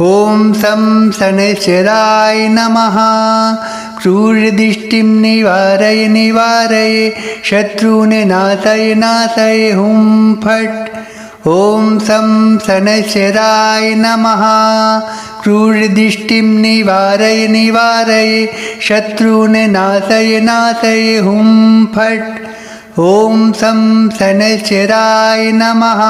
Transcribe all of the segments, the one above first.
ॐ सं शनैश्चराय नमः। क्रूरदृष्टिं निवारय निवारय शत्रून् नाशय नाशय हुं फट्। ॐ सं शनैश्चराय नमः। क्रूरदृष्टिं निवारय निवारय शत्रून् नाशय नाशय हुं फट्। ॐ सं शनैश्चराय नमः।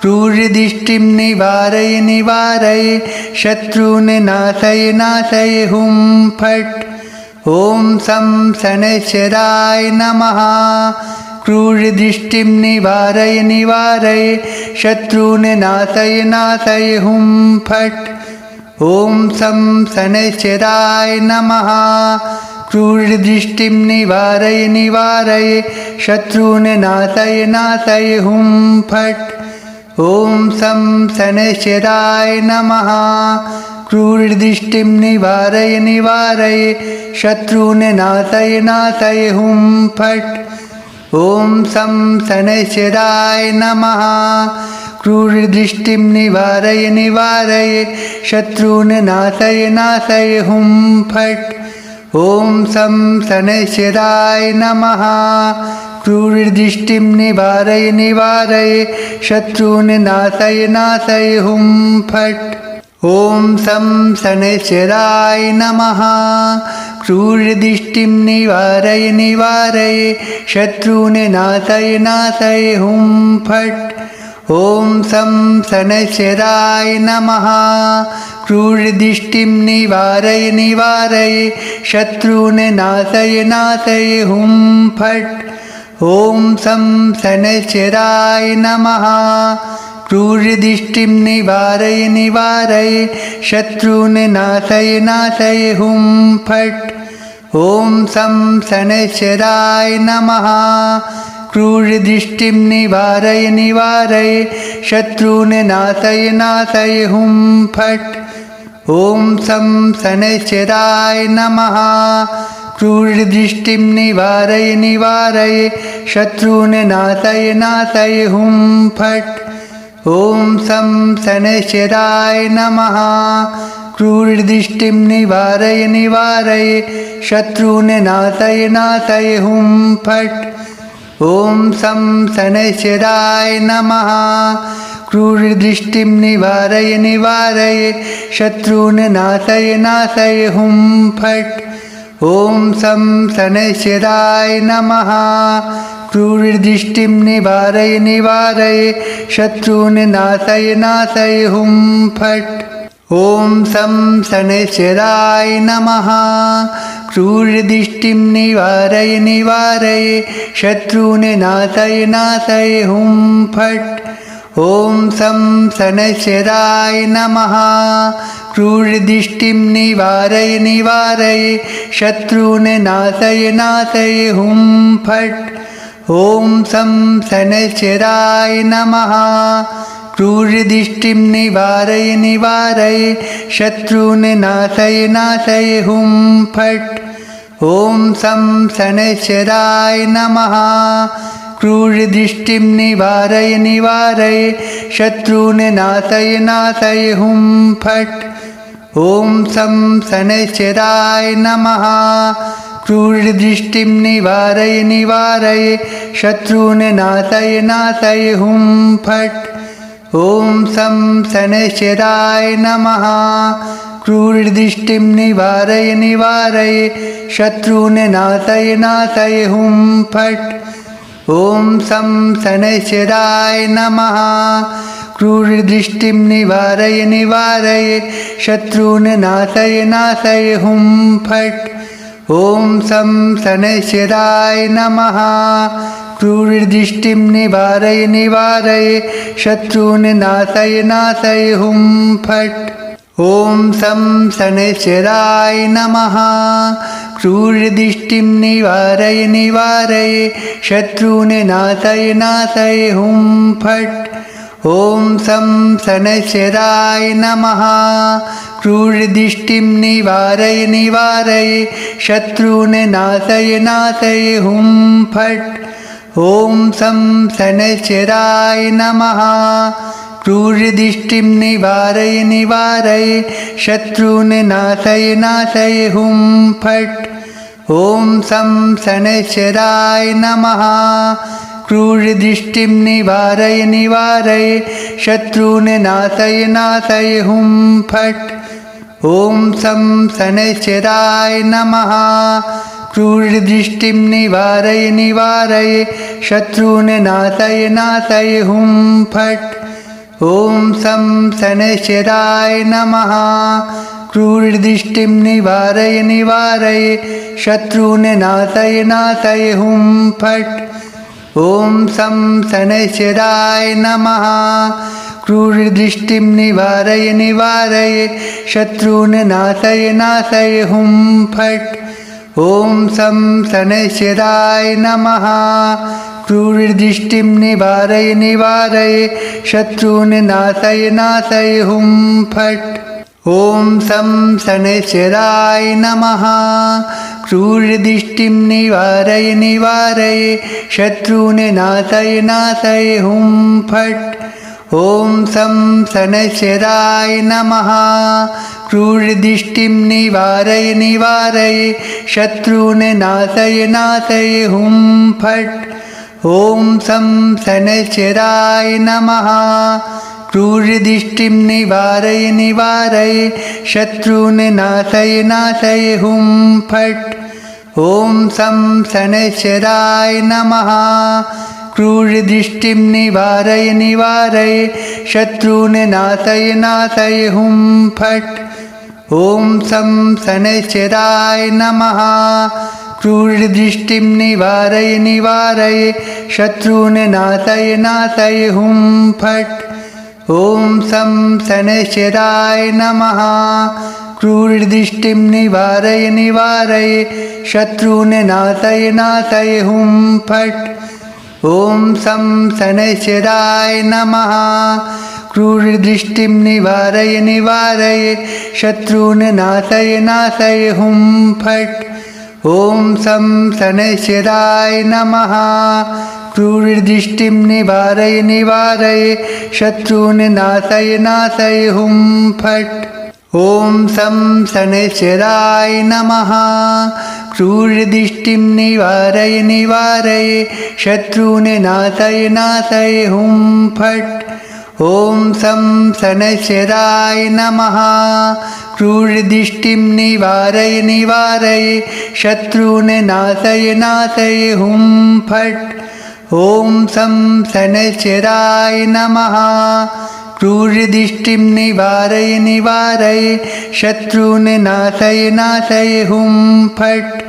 क्रूरदृष्टिं निवारय निवारय शत्रून् नाशय नाशय हुं फट्। ॐ सं शनैश्चराय नमः। क्रूरदृष्टिं निवारय निवारय शत्रून् नाशय नाशय हुं फट्। ॐ सं शनैश्चराय नमः। क्रूरदृष्टिं निवारय निवारय शत्रून् नाशय नाशय हुं फट्। ॐ सं शनैश्चराय नमः। क्रूरदृष्टिं निवारय निवारय शत्रून् नाशय नाशय हुं फट्। ॐ सं शनैश्चराय नमः। क्रूरदृष्टिं निवारय निवारय शत्रून् नाशय नाशय हुं फट्। ॐ सं शनैश्चराय नमः। क्रूरदृष्टिं निवारय निवारय शत्रून् नाशय नाशय हुं फट्। ॐ सं शनैश्चराय नमः। क्रूरदृष्टिं निवारय निवारय शत्रून् नाशय नाशय हुं फट्। ॐ सं शनैश्चराय नमः। क्रूरदृष्टिं निवारय निवारय शत्रून् नाशय नाशय हुं फट्। ॐ सं शनैश्चराय नमः। क्रूरदृष्टिं निवारय निवारय शत्रून् नाशय नाशय हुं फट्। ॐ सं शनैश्चराय नमः। क्रूरदृष्टिं निवारय निवारय शत्रून् नाशय नाशय हुं फट्। ॐ सं शनैश्चराय नमः। क्रूरदृष्टिं निवारय निवारय शत्रून् नाशय नाशय हुं फट्। ॐ सं शनैश्चराय नमः। क्रूरदृष्टिं निवारय निवारय शत्रून् नाशय नाशय हुं फट्। ॐ सं शनैश्चराय नमः। क्रूरदृष्टिं निवारय निवारय शत्रून् नाशय नाशय हुं फट्। ॐ सं शनैश्चराय नमः। क्रूरदृष्टिं निवारय निवारय शत्रून् नाशय नाशय हुं फट्। ॐ सं शनैश्चराय नमः। क्रूरदृष्टिं निवारय निवारय शत्रून् नाशय नाशय हुं फट्। ॐ सं शनैश्चराय नमः। क्रूरदृष्टिं निवारय निवारय शत्रून् नाशय नाशय हुं फट्। ॐ सं शनैश्चराय नमः। क्रूरदृष्टिं निवारय निवारय शत्रून् नाशय नाशय हुं फट्। ॐ सं शनैश्चराय नमः। क्रूरदृष्टिं निवारय निवारय शत्रून् नाशय नाशय हुं फट्। ॐ सं शनैश्चराय नमः। क्रूरदृष्टिं निवारय निवारय शत्रून् नाशय नाशय हुं फट्। ॐ सं शनैश्चराय नमः। क्रूरदृष्टिं निवारय निवारय शत्रून् नाशय नाशय हुं फट्। ॐ सं शनैश्चराय नमः। क्रूरदृष्टिं निवारय निवारय शत्रून् नाशय नाशय हुं फट्। ॐ सं शनैश्चराय नमः। क्रूरदृष्टिं निवारय निवारय शत्रून् नाशय नाशय हुं फट्। ॐ सं शनैश्चराय नमः। क्रूरदृष्टिं निवारय निवारय शत्रून् नाशय नाशय हुं फट्। ॐ सं शनैश्चराय नमः। क्रूरदृष्टिं निवारय निवारय शत्रून् नाशय नाशय हुं फट्। ॐ सं शनैश्चराय नमः। क्रूरदृष्टिं निवारय निवारय शत्रून् नाशय नाशय हुं फट्। ॐ शं शनैश्चराय नमः। क्रूरदृष्टिं निवारय निवारय शत्रून् नाशय नाशय हुं फट्। ॐ शं शनैश्चराय नमः। क्रूरदृष्टिं निवारय निवारय शत्रून् नाशय नाशय हुं फट्। ॐ शं शनैश्चराय नमः। क्रूरदृष्टिं निवारय निवारय शत्रून् नाशय नाशय हुं फट्। ॐ शं शनैश्चराय नमः। क्रूरदृष्टिं निवारय निवारय शत्रून् नाशय नाशय हुं फट्। ॐ शं शनैश्चराय नमः। क्रूरदृष्टिं निवारय निवारय शत्रून् नाशय नाशय हुं फट्। ॐ शं शनैश्चराय नमः। क्रूरदृष्टिं निवारय निवारय शत्रून् नाशय नाशय हुं फट्। ॐ शं शनैश्चराय नमः। क्रूरदृष्टिं निवारय निवारय शत्रून् नाशय नाशय हुं फट्। ॐ शं शनैश्चराय नमः। क्रूरदृष्टिं निवारय निवारय शत्रून् नाशय नाशय हुं फट्। ॐ शं शनैश्चराय नमः। क्रूरदृष्टिं निवारय निवारय शत्रून् नाशय नाशय हुं फट्। ॐ शं शनैश्चराय नमः। क्रूरदृष्टिं निवारय निवारय शत्रून् नाशय नाशय हुं फट्। ॐ शं शनैश्चराय नमः। क्रूरदृष्टिं निवारय निवारय शत्रून् नाशय नाशय हुं फट्। ॐ शं शनैश्चराय नमः। क्रूरदृष्टिं निवारय निवारय शत्रून् नाशय नाशय हुं फट्। ॐ शं शनैश्चराय नमः। क्रूरदृष्टिं निवारय निवारय शत्रून् नाशय नाशय हुं फट्। ॐ शं शनैश्चराय नमः। क्रूरदृष्टिं निवारय निवारय शत्रून् नाशय नाशय हुं फट्। ॐ शं शनैश्चराय नमः। क्रूरदृष्टिं निवारय निवारय शत्रून् नाशय नाशय हुं फट्। ॐ शं शनैश्चराय नमः। क्रूरदृष्टिं निवारय निवारय शत्रून् नाशय नाशय हुं फट्।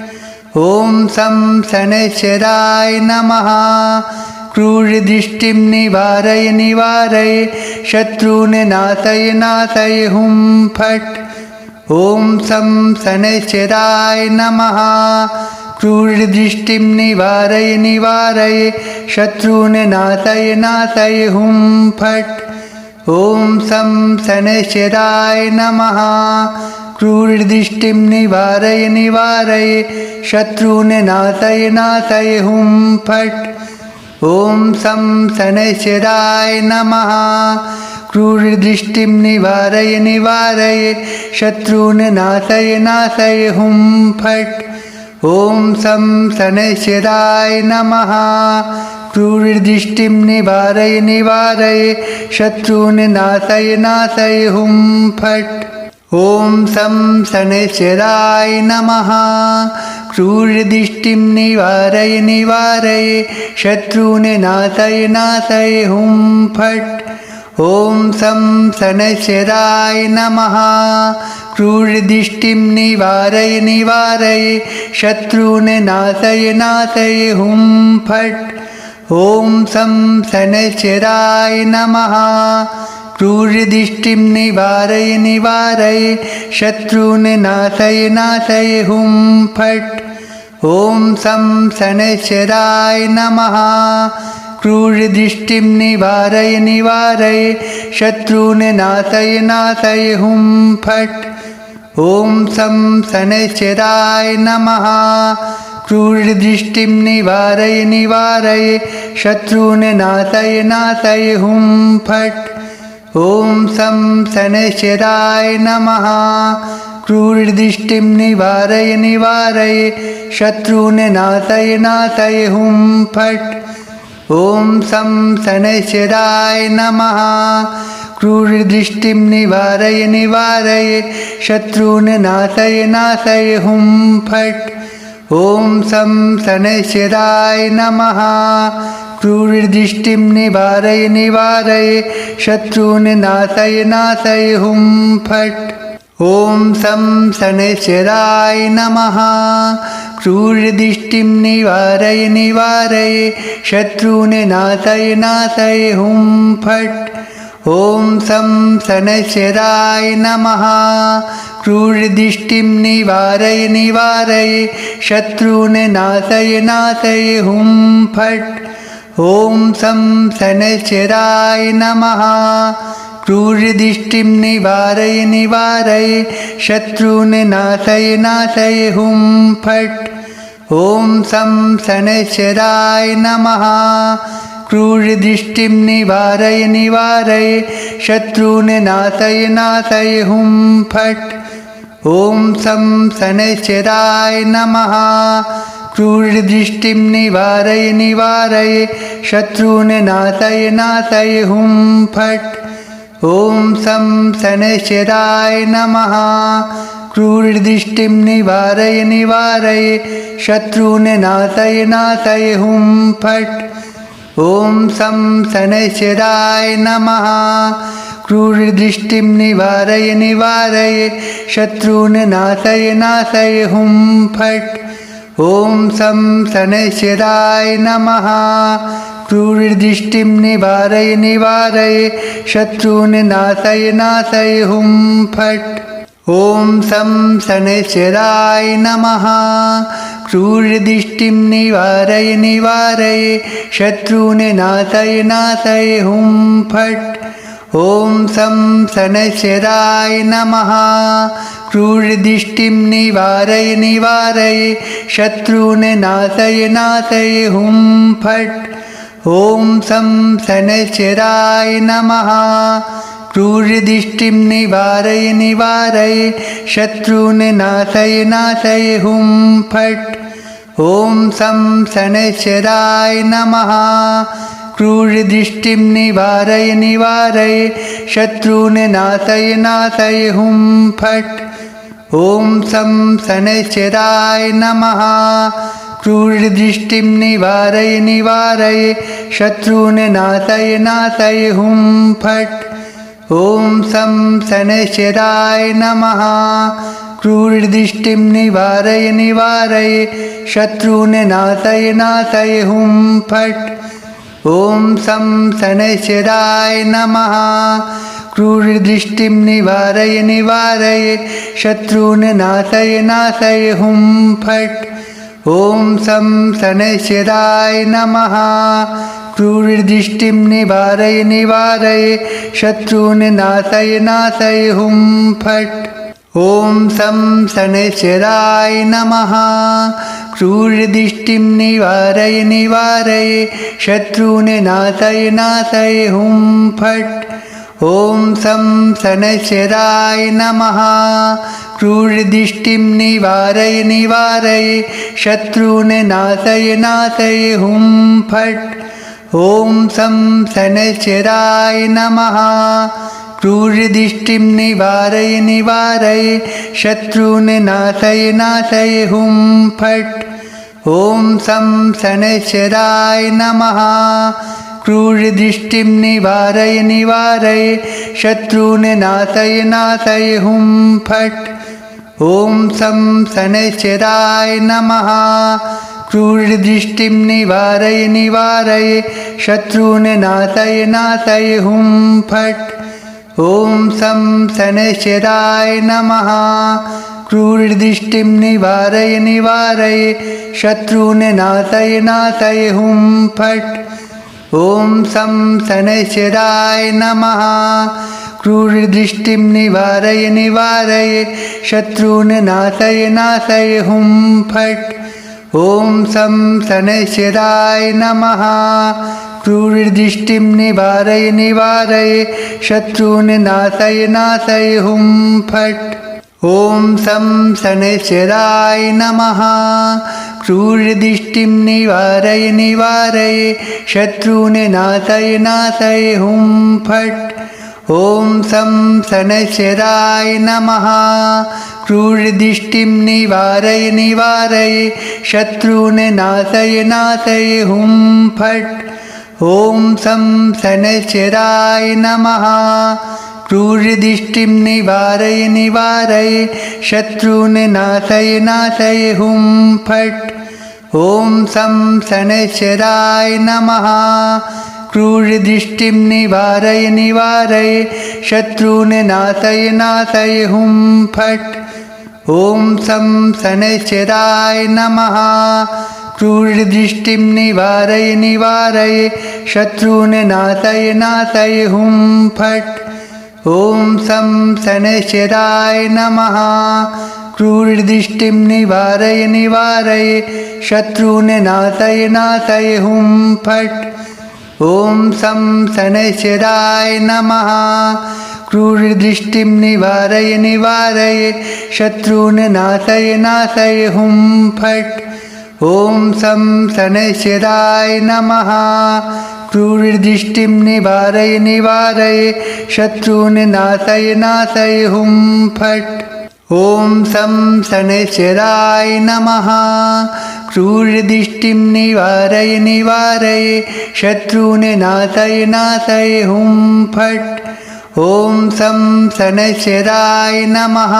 ॐ शं शनैश्चराय नमः। क्रूरदृष्टिं निवारय निवारय शत्रून् नाशय नाशय हुं फट्। ॐ शं शनैश्चराय नमः। क्रूरदृष्टिं निवारय निवारय शत्रून् नाशय नाशय हुं फट्। ॐ शं शनैश्चराय नमः। क्रूरदृष्टिं निवारय निवारय शत्रून् नाशय नाशय हुं फट्। ॐ शं शनैश्चराय नमः। क्रूरदृष्टिं निवारय निवारय शत्रून् नाशय नाशय हुं फट्। ॐ शं शनैश्चराय नमः। क्रूरदृष्टिं निवारय निवारय शत्रून् नाशय नाशय हुं फट्। ॐ शं शनैश्चराय नमः। क्रूरदृष्टिं निवारय निवारय शत्रून् नाशय नाशय हुं फट्। ॐ शं शनैश्चराय नमः। क्रूरदृष्टिं निवारय निवारय शत्रून् नाशय नाशय हुं फट्। ॐ शं शनैश्चराय नमः। क्रूरदृष्टिं निवारय निवारय शत्रून् नाशय नाशय हुं फट्। ॐ शं शनैश्चराय नमः। क्रूरदृष्टिं निवारय निवारय शत्रून् नाशय नाशय हुं फट्। ॐ शं शनैश्चराय नमः। क्रूरदृष्टिं निवारय निवारय शत्रून् नाशय नाशय हुं फट्। ॐ सं शनैश्चराय नमः। क्रूरदृष्टिं निवारय निवारय शत्रून् नाशय नाशय हुं फट्। ॐ सं शनैश्चराय नमः। क्रूरदृष्टिं निवारय निवारय शत्रून् नाशय नाशय हुं फट्। ॐ सं शनैश्चराय नमः। क्रूरदृष्टिं निवारय निवारय शत्रून् नाशय नाशय हुं फट्। ॐ सं शनैश्चराय नमः। क्रूरदृष्टिं निवारय निवारय शत्रून् नाशय नाशय हुं फट्। ॐ सं शनैश्चराय नमः। क्रूरदृष्टिं निवारय निवारय शत्रून् नाशय नाशय हुं फट्। ॐ सं शनैश्चराय नमः। क्रूरदृष्टिं निवारय निवारय शत्रून् नाशय नाशय हुं फट्। ॐ सं शनैश्चराय नमः। क्रूरदृष्टिं निवारय निवारय शत्रून् नाशय नाशय हुं फट्। ॐ सं शनैश्चराय नमः। क्रूरदृष्टिं निवारय निवारय शत्रून् नाशय नाशय हुं फट्। ॐ सं शनैश्चराय नमः। क्रूरदृष्टिं निवारय निवारय शत्रून् नाशय नाशय हुं फट्। ॐ सं शनैश्चराय नमः। क्रूरदृष्टिं निवारय निवारय शत्रून् नाशय नाशय हुं फट्। ॐ सं शनैश्चराय नमः। क्रूरदृष्टिं निवारय निवारय शत्रून् नाशय नाशय हुं फट्। ॐ सं शनैश्चराय नमः। क्रूरदृष्टिं निवारय निवारय शत्रून् नाशय नाशय हुं फट्। ॐ सं शनैश्चराय नमः। क्रूरदृष्टिं निवारय निवारय शत्रून् नाशय नाशय हुं फट्। ॐ सं शनैश्चराय नमः। क्रूरदृष्टिं निवारय निवारय शत्रून् नाशय नाशय हुं फट्। ॐ सं शनैश्चराय नमः। क्रूरदृष्टिं निवारय निवारय शत्रून् नाशय नाशय हुं फट्। ॐ सं शनैश्चराय नमः। क्रूरदृष्टिं निवारय निवारय शत्रून् नाशय नाशय हुं फट्। ॐ सं शनैश्चराय नमः। क्रूरदृष्टिं निवारय निवारय शत्रून् नाशय नाशय हुं फट्। ॐ सं शनैश्चराय नमः। क्रूरदृष्टिं निवारय निवारय शत्रून् नाशय नाशय हुं फट्। ॐ सं शनैश्चराय नमः। क्रूरदृष्टिं निवारय निवारय शत्रून् नाशय नाशय हुं फट्। ॐ सं शनैश्चराय नमः। क्रूरदृष्टिं निवारय निवारय शत्रून् नाशय नाशय हुं फट्। ॐ सं शनैश्चराय नमः। क्रूरदृष्टिं निवारय निवारय शत्रून् नाशय नाशय हुं फट्। ॐ सं शनैश्चराय नमः। क्रूरदृष्टिं निवारय निवारय शत्रून् नाशय नाशय हुं फट्। ॐ सं शनैश्चराय नमः। क्रूरदृष्टिं निवारय निवारय शत्रून् नाशय नाशय हुं फट्। ॐ सं शनैश्चराय नमः। क्रूरदृष्टिं निवारय निवारय शत्रून् नाशय नाशय हुं फट्। ॐ सं शनैश्चराय नमः। क्रूरदृष्टिं निवारय निवारय शत्रून् नाशय नाशय हुं फट्। ॐ सं शनैश्चराय नमः। क्रूरदृष्टिं निवारय निवारय शत्रून् नाशय नाशय हुं फट्। ॐ सं शनैश्चराय नमः। क्रूरदृष्टिं निवारय निवारय शत्रून् नाशय नाशय हुं फट्। ॐ शं शनैश्चराय नमः। क्रूरदृष्टिं निवारय निवारय शत्रून् नाशय नाशय हुं फट्। ॐ शं शनैश्चराय नमः। क्रूरदृष्टिं निवारय निवारय शत्रून् नाशय नाशय हुं फट्। ॐ शं शनैश्चराय नमः। क्रूरदृष्टिं निवारय निवारय शत्रून् नाशय नाशय हुं फट्। ॐ शं शनैश्चराय नमः। क्रूरदृष्टिं निवारय निवारय शत्रून् नाशय नाशय हुं फट्। ॐ शं शनैश्चराय नमः। क्रूरदृष्टिं निवारय निवारय शत्रून् नाशय नाशय हुं फट्। ॐ शं शनैश्चराय नमः। क्रूरदृष्टिं निवारय निवारय शत्रून् नाशय नाशय हुं फट्। ॐ शं शनैश्चराय नमः। क्रूरदृष्टिं निवारय निवारय शत्रून् नाशय नाशय हुं फट्। ॐ शं शनैश्चराय नमः। क्रूरदृष्टिं निवारय निवारय शत्रून् नाशय नाशय हुं फट्। ॐ शं शनैश्चराय नमः। क्रूरदृष्टिं निवारय निवारय शत्रून् नाशय नाशय हुं फट्। ॐ शं शनैश्चराय नमः।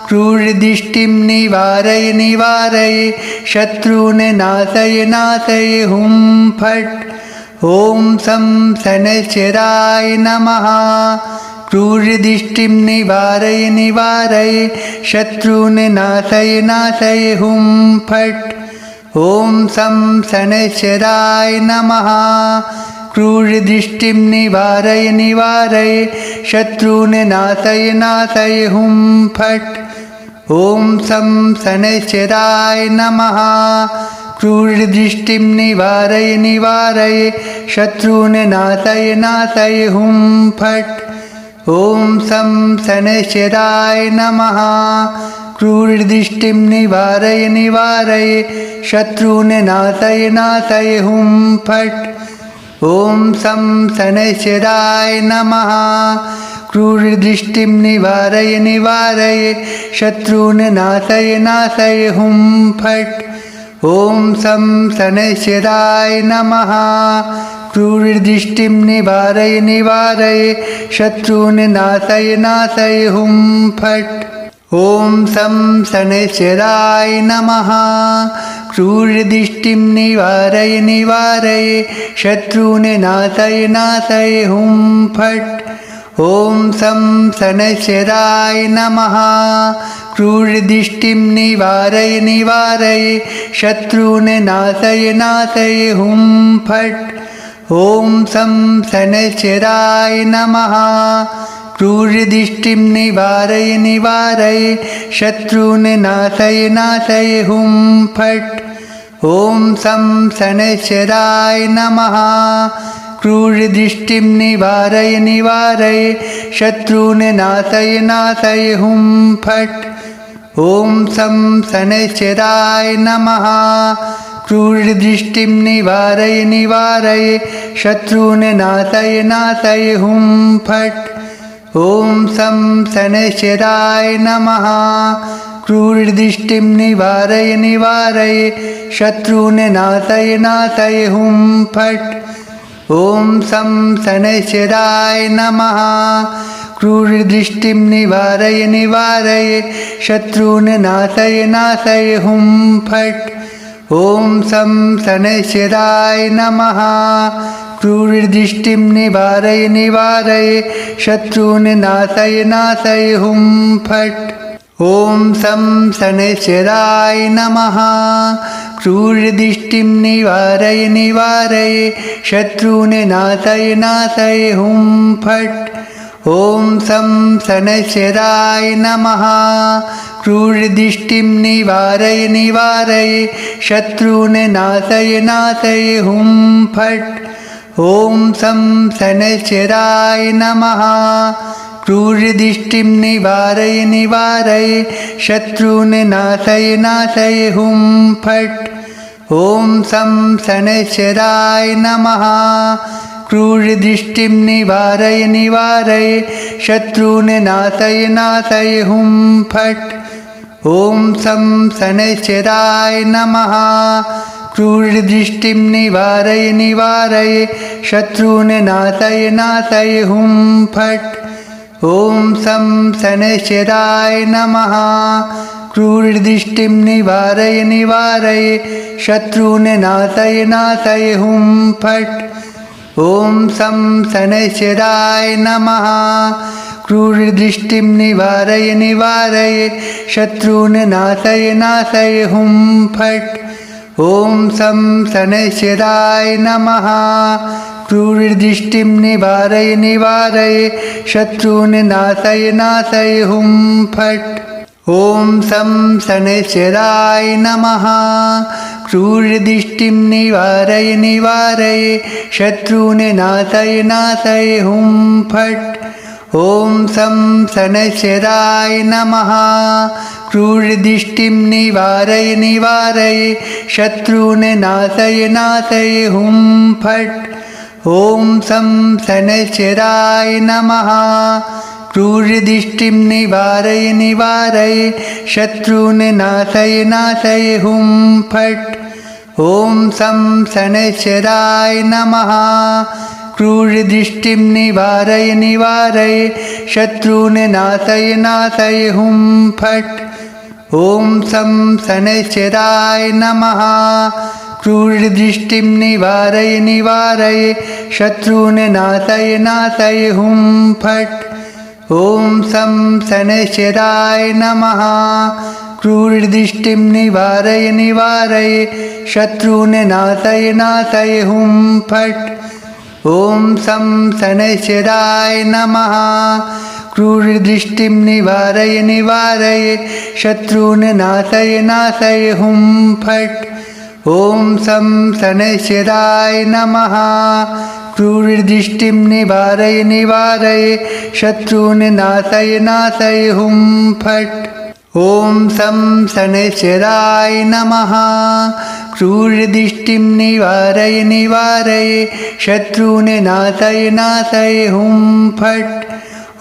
क्रूरदृष्टिं निवारय निवारय शत्रून् नाशय नाशय हुं फट्। ॐ शं शनैश्चराय नमः। क्रूरदृष्टिं निवारय निवारय शत्रून् नाशय नाशय हुं फट्। ॐ शं शनैश्चराय नमः। क्रूरदृष्टिं निवारय निवारय शत्रून् नाशय नाशय हुं फट्। ॐ शं शनैश्चराय नमः। क्रूरदृष्टिं निवारय निवारय शत्रून् नाशय नाशय हुं फट्। ॐ शं शनैश्चराय नमः। क्रूरदृष्टिं निवारय निवारय शत्रून् नाशय नाशय हुं फट्। ॐ शं शनैश्चराय नमः। क्रूरदृष्टिं निवारय निवारय शत्रून् नाशय नाशय हुं फट्। ॐ शं शनैश्चराय नमः। क्रूरदृष्टिं निवारय निवारय शत्रून् नाशय नाशय हुं फट्। ॐ शं शनैश्चराय नमः। क्रूरदृष्टिं निवारय निवारय शत्रून् नाशय नाशय हुं फट्। ॐ शं शनैश्चराय नमः। क्रूरदृष्टिं निवारय निवारय शत्रून् नाशय नाशय हुं फट्। ॐ शं शनैश्चराय नमः। क्रूरदृष्टिं निवारय निवारय शत्रून् नाशय नाशय हुं फट्। ॐ शं शनैश्चराय नमः। क्रूरदृष्टिं निवारय निवारय शत्रून् नाशय नाशय हुं फट्। ॐ शं शनैश्चराय नमः। क्रूरदृष्टिं निवारय निवारय शत्रून् नाशय नाशय हुं फट्। ॐ शं शनैश्चराय नमः। क्रूरदृष्टिं निवारय निवारय शत्रून् नाशय नाशय हुं फट्। ॐ शं शनैश्चराय नमः। क्रूरदृष्टिं निवारय निवारय शत्रून् नाशय नाशय हुं फट्। ॐ शं शनैश्चराय नमः। क्रूरदृष्टिं निवारय निवारय शत्रून् नाशय नाशय हुं फट्। ॐ शं शनैश्चराय नमः। क्रूरदृष्टिं निवारय निवारय शत्रून् नाशय नाशय हुं फट्। ॐ शं शनैश्चराय नमः। क्रूरदृष्टिं निवारय निवारय शत्रून् नाशय नाशय हुं फट्। ॐ सं शनैश्चराय नमः। क्रूरदृष्टिं निवारय निवारय शत्रून् नाशय नाशय हुं फट्। ॐ सं शनैश्चराय नमः। क्रूरदृष्टिं निवारय निवारय शत्रून् नाशय नाशय हुं फट्। ॐ सं शनैश्चराय नमः। क्रूरदृष्टिं निवारय निवारय शत्रून् नाशय नाशय हुं फट्। ॐ सं शनैश्चराय नमः। क्रूरदृष्टिं निवारय निवारय शत्रून् नाशय नाशय हुं फट्। ॐ सं शनैश्चराय नमः। क्रूरदृष्टिं निवारय निवारय शत्रून् नाशय नाशय हुं फट्। ॐ सं शनैश्चराय नमः। क्रूरदृष्टिं निवारय निवारय शत्रून् नाशय नाशय हुं फट्। ॐ सं शनैश्चराय नमः। क्रूरदृष्टिं निवारय निवारय शत्रून् नाशय नाशय हुं फट्। ॐ सं शनैश्चराय नमः। क्रूरदृष्टिं निवारय निवारय शत्रून् नाशय नाशय हुं फट्। ॐ सं शनैश्चराय नमः। क्रूरदृष्टिं निवारय निवारय शत्रून् नाशय नाशय हुं फट्। ॐ सं शनैश्चराय नमः। क्रूरदृष्टिं निवारय निवारय शत्रून् नाशय नाशय हुं फट्। ॐ सं शनैश्चराय नमः। क्रूरदृष्टिं निवारय निवारय शत्रून् नाशय नाशय हुं फट्। ॐ सं शनैश्चराय नमः। क्रूरदृष्टिं निवारय निवारय शत्रून् नाशय नाशय हुं फट्। ॐ सं शनैश्चराय नमः। क्रूरदृष्टिं निवारय निवारय शत्रून् नाशय नाशय हुं फट्। ॐ सं शनैश्चराय नमः। क्रूरदृष्टिं निवारय निवारय शत्रून् नाशय नाशय हुं फट्। ॐ सं शनैश्चराय नमः। क्रूरदृष्टिं निवारय निवारय शत्रून् नाशय नाशय हुं फट्।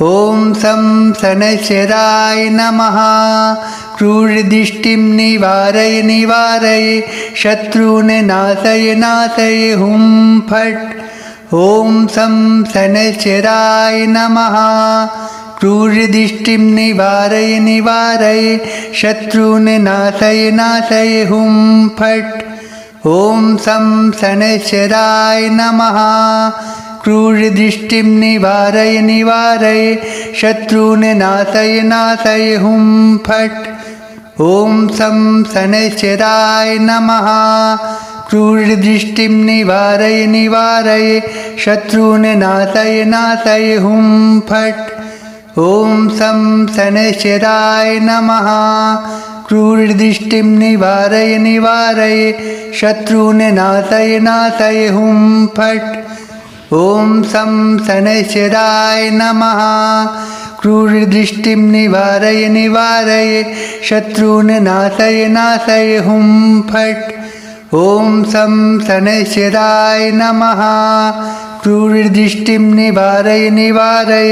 ॐ सं शनैश्चराय नमः। क्रूरदृष्टिं निवारय निवारय शत्रून् नाशय नाशय हुं फट्। ॐ सं शनैश्चराय नमः। क्रूरदृष्टिं निवारय निवारय शत्रून् नाशय नाशय हुं फट्। ॐ सं शनैश्चराय नमः। क्रूरदृष्टिं निवारय निवारय शत्रून् नाशय नाशय हुं फट्। ॐ सं शनैश्चराय नमः। क्रूरदृष्टिं निवारय निवारय शत्रून् नाशय नाशय हुं फट्। ॐ सं शनैश्चराय नमः। क्रूरदृष्टिं निवारय निवारय शत्रून् नाशय नाशय हुं फट्। ॐ सं शनैश्चराय नमः। क्रूरदृष्टिं निवारय निवारय शत्रून् नाशय नाशय हुं फट्। ॐ सं शनैश्चराय नमः। क्रूरदृष्टिं निवारय निवारय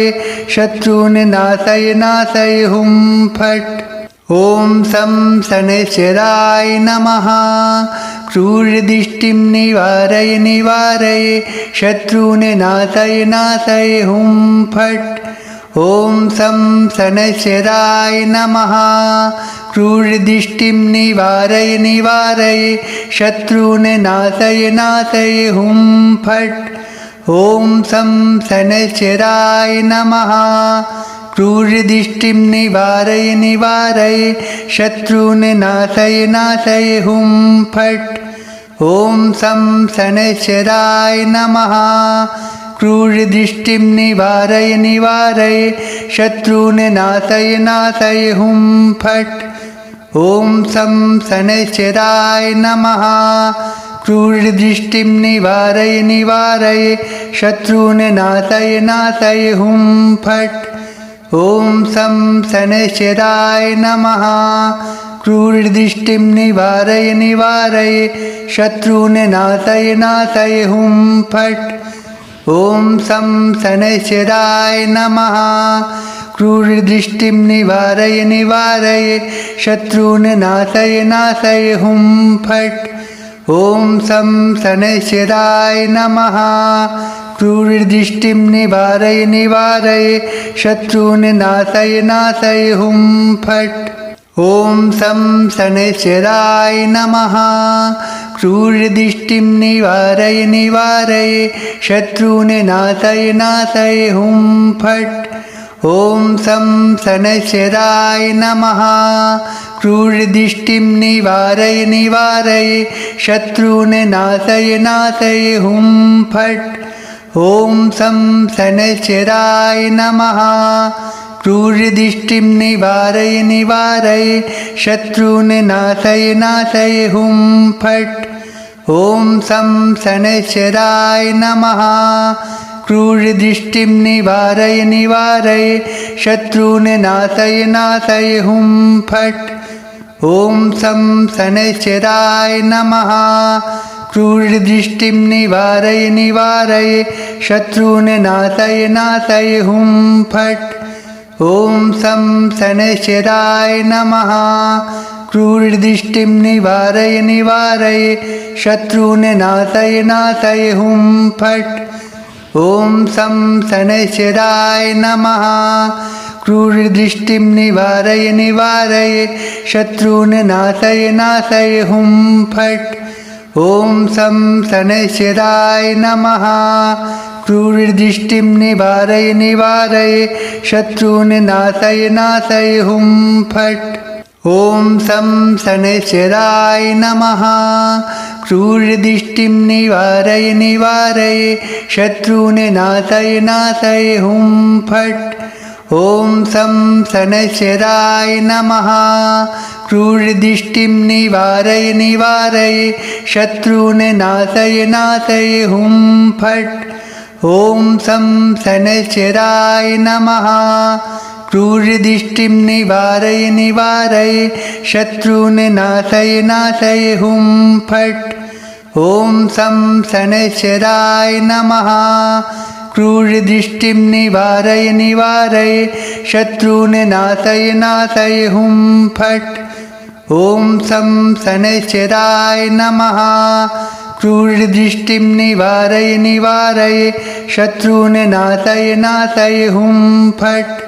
शत्रून् नाशय नाशय हुं फट्। ॐ सं शनैश्चराय नमः। क्रूरदृष्टिं निवारय निवारय शत्रून् नाशय नाशय हुं फट्। ॐ सं शनैश्चराय नमः। क्रूरदृष्टिं निवारय निवारय शत्रून् नाशय नाशय हुं फट्। ॐ सं शनैश्चराय नमः। क्रूरदृष्टिं निवारय निवारय शत्रून् नाशय नाशय हुं फट्। ॐ सं शनैश्चराय नमः। क्रूरदृष्टिं निवारय निवारय शत्रून् नाशय नाशय हुं फट्। ॐ सं शनैश्चराय नमः। क्रूरदृष्टिं निवारय निवारय शत्रून् नाशय नाशय हुं फट्। ॐ शं शनैश्चराय नमः। क्रूरदृष्टिं निवारय निवारय शत्रून् नाशय नाशय हुं फट्। ॐ शं शनैश्चराय नमः। क्रूरदृष्टिं निवारय निवारय शत्रून् नाशय नाशय हुं फट्। ॐ शं शनैश्चराय नमः। क्रूरदृष्टिं निवारय निवारय शत्रून् नाशय नाशय हुं फट्। ॐ शं शनैश्चराय नमः। क्रूरदृष्टिं निवारय निवारय शत्रून् नाशय नाशय हुं फट्। ॐ शं शनैश्चराय नमः। क्रूरदृष्टिं निवारय निवारय शत्रून् नाशय नाशय हुं फट्। ॐ शं शनैश्चराय नमः। क्रूरदृष्टिं निवारय निवारय शत्रून् नाशय नाशय हुं फट्। ॐ शं शनैश्चराय नमः। क्रूरदृष्टिं निवारय निवारय शत्रून् नाशय नाशय हुं फट्। ॐ शं शनैश्चराय नमः। क्रूरदृष्टिं निवारय निवारय शत्रून् नाशय नाशय हुं फट्। ॐ शं शनैश्चराय नमः। क्रूरदृष्टिं निवारय निवारय शत्रून् नाशय नाशय हुं फट्। ॐ शं शनैश्चराय नमः। क्रूरदृष्टिं निवारय निवारय शत्रून् नाशय नाशय हुं फट्। ॐ शं शनैश्चराय नमः। क्रूरदृष्टिं निवारय निवारय शत्रून् नाशय नाशय हुं फट्। ॐ शं शनैश्चराय नमः। क्रूरदृष्टिं निवारय निवारय शत्रून् नाशय नाशय हुं फट्। ॐ शं शनैश्चराय नमः। क्रूरदृष्टिं निवारय निवारय शत्रून् नाशय नाशय हुं फट्। ॐ शं शनैश्चराय नमः। क्रूरदृष्टिं निवारय निवारय शत्रून् नाशय नाशय हुं फट्। ॐ शं शनैश्चराय नमः। क्रूरदृष्टिं निवारय निवारय शत्रून् नाशय नाशय हुं फट्। ॐ शं शनैश्चराय नमः। क्रूरदृष्टिं निवारय निवारय शत्रून् नाशय नाशय हुं फट्।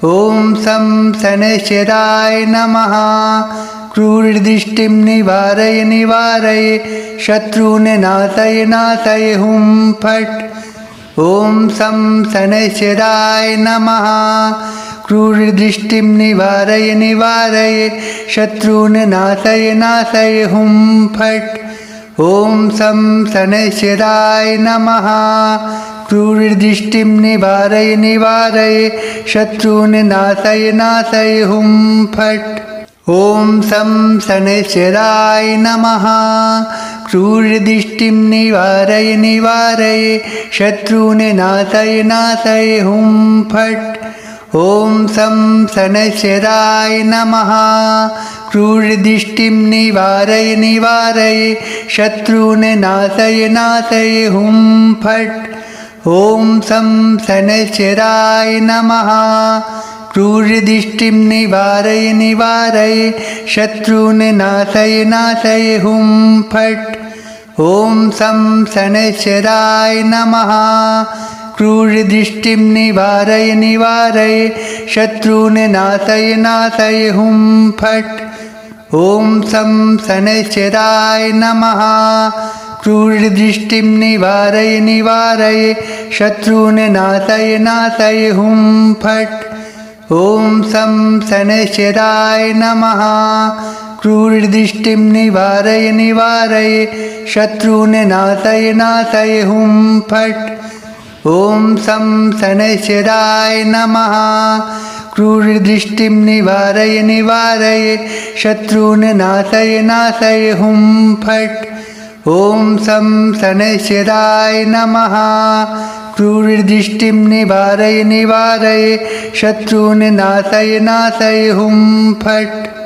ॐ शं शनैश्चराय नमः। क्रूरदृष्टिं निवारय निवारय शत्रून् नाशय नाशय हुं फट्। ॐ शं शनैश्चराय नमः। क्रूरदृष्टिं निवारय निवारय शत्रून् नाशय नाशय हुं फट्। ॐ शं शनैश्चराय नमः। क्रूरदृष्टिं निवारय निवारय शत्रून् नाशय नाशय हुं फट्। ॐ शं शनैश्चराय नमः। क्रूरदृष्टिं निवारय निवारय शत्रून् नाशय नाशय हुं फट्। ॐ शं शनैश्चराय नमः। क्रूरदृष्टिं निवारय निवारय शत्रून् नाशय नाशय हुं फट्। ॐ शं शनैश्चराय नमः। क्रूरदृष्टिं निवारय निवारय शत्रून् नाशय नाशय हुं फट्। ॐ शं शनैश्चराय नमः। क्रूरदृष्टिं निवारय निवारय शत्रून् नाशय नाशय हुं फट्। ॐ शं शनैश्चराय नमः। क्रूरदृष्टिं निवारय निवारय शत्रून् नाशय नाशय हुं फट्। ॐ शं शनैश्चराय नमः। क्रूरदृष्टिं निवारय निवारय शत्रून् नाशय नाशय हुं फट्। ॐ शं शनैश्चराय नमः। क्रूरदृष्टिं निवारय निवारय शत्रून् नाशय नाशय हुं फट्। ॐ सं शनैश्चराय नमः। क्रूरदृष्टिं निवारय निवारय शत्रून् नाशय नाशय हुं फट्।